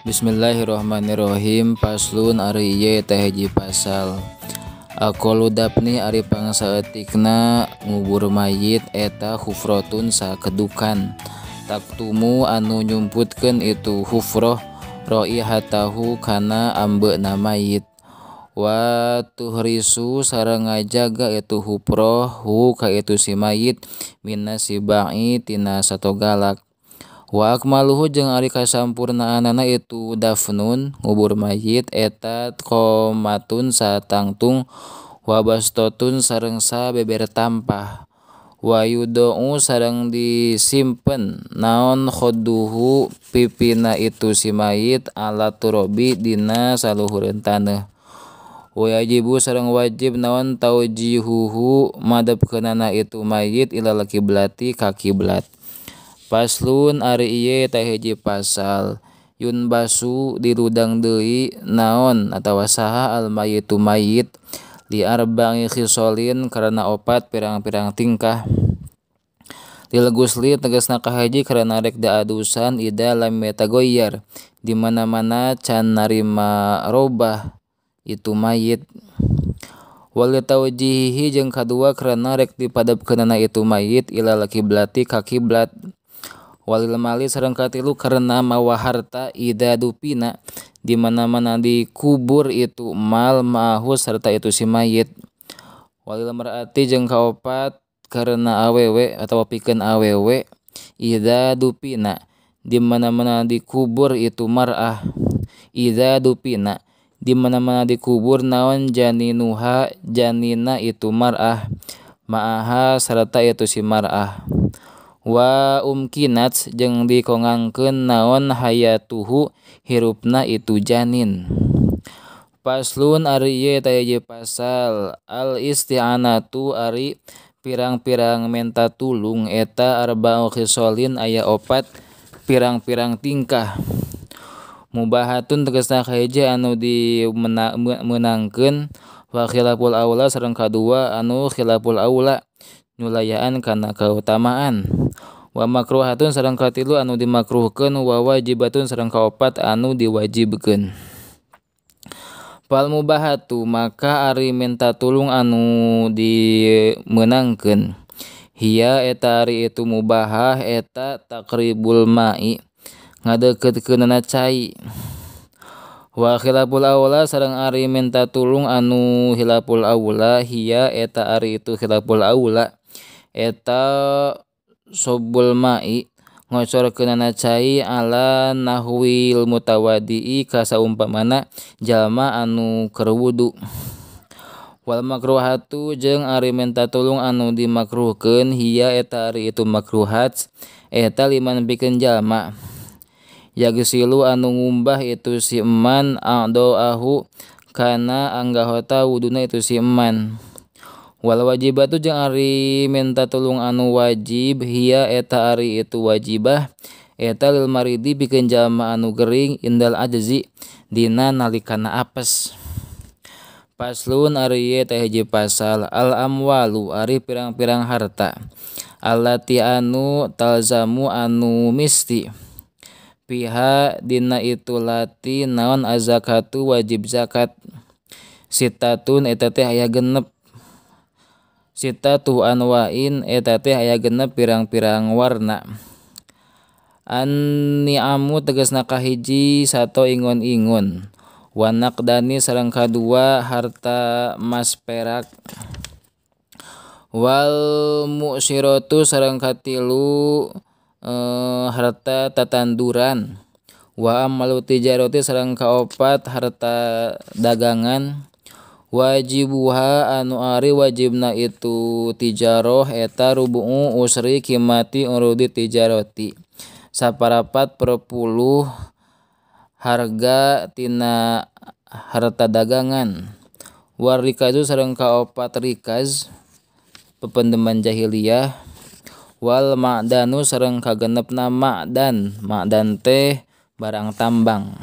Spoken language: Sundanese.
Bismillahirrahmanirrahim. Paslun ari ieu teh hiji pasal. Aqallu dafni ari pangsaeutikna ngubur mayit eta hufratun sakedukan. Taktumu anu nyumputkeun itu hufrah raihatahu kana ambeuna mayit. Wa tuhrisu sareng ngajaga itu hufrah hu ka itu si mayit minasibai tina satogalak. Wa akmaluhu jeung ari kasampurnaanana itu dafnun ngubur mayit eta qomatun satangtung wa bastotun sareng sabeber tampah wa yudau sareng disimpen naon khoduhu pipina itu si mayit ala turobi dina saluhureun taneuh wa yajibu sareng wajib naon taujihuhu madepkeunana itu mayit ilal kiblati ka kiblat. Paslun ari ieu teh hiji pasal. Yun basu dirudang deui naon atawa saha al mayitu mayit li arba'i khisolin karena opat pirang-pirang tingkah. Lil gusli tegasna kahiji karena rek daadusan ida lam yatagoyyar di mana-mana can narima robah itu mayit. Wal taujihi jeung kadua karena rek dipadepkeunana itu mayit ilal kiblati ka kiblat. Walil mali sareng katilu karena mawa harta ida dupina di mana-mana dikubur itu mal ma'ahu serta itu si mayit. Walil mar'ati jeung kaopat karena awewe atau pikeun awewe ida dupina di mana-mana dikubur itu mar'ah. Ida dupina di mana-mana dikubur naon janinuha janina itu mar'ah ma'aha serta itu si mar'ah. Wa umkinat jeung dikongangkeun naon hayatuhu hirupna itu janin. Paslun ari ieu teh hiji pasal. Al isti'anatu ari pirang-pirang menta tulung eta arba'u khisolin aya opat pirang-pirang tingkah. Mubahatun tegasna kahiji anu dimenangkeun wa khilaful aula sareng kadua anu khilaful aula nyulayaan kana kautamaan. Wa makruhatun sareng katilu anu dimakruhkeun wa wajibatun sareng kaopat anu diwajibkeun. Fal mubahatu maka ari minta tulung anu dimenangkeun. Hiya eta ari itu mubahah eta taqribul ma'i ngadeukeutkeunana cai. Wa khilaful aula sareng ari minta tulung anu khilaful aula hiya eta ari itu khilaful aula eta sobul ma'i ngocorkeunana cai ala nahwil mutawadi'i ka saumpamana jalma anu keur wudu. Wal makruhatu jeung ari minta tulung anu dimakruhkeun hiya eta ari itu makruhat eta liman pikeun jalma yagsilu anu ngumbah itu si eman a'doahu kana anggahota wuduna itu si eman. Wal wajibatu jeung ari minta tulung anu wajib hiya eta ari itu wajibah eta lil maridi pikeun jalma anu gering indal ajzi dina nalikana apes. Paslun ari ieu teh hiji pasal. Al amwalu ari pirang-pirang harta allati anu talzamu anu misti piha dina itu lati naon azakatu wajib zakat. Sitatun eta teh aya genep. Sitatu anwa'in eta teh aya genep pirang-pirang warna. An-ni'amu tegasna kahiji sato ingon-ingon. Wa naqdani sareng kadua harta emas perak. Wal mu'syiratu sareng katilu harta tatanduran. Wa amalu tijarati sareng kaopat harta dagangan. Wajibuha anu ari wajibna itu tijaroh eta rubu'u usri qimati urudi tijarati saparapat perpuluh harga tina harta dagangan. War rikazu sareng kaopat rikaz pependeman jahiliyah. Wal ma'danu sareng kagenepna ma'dan teh barang tambang.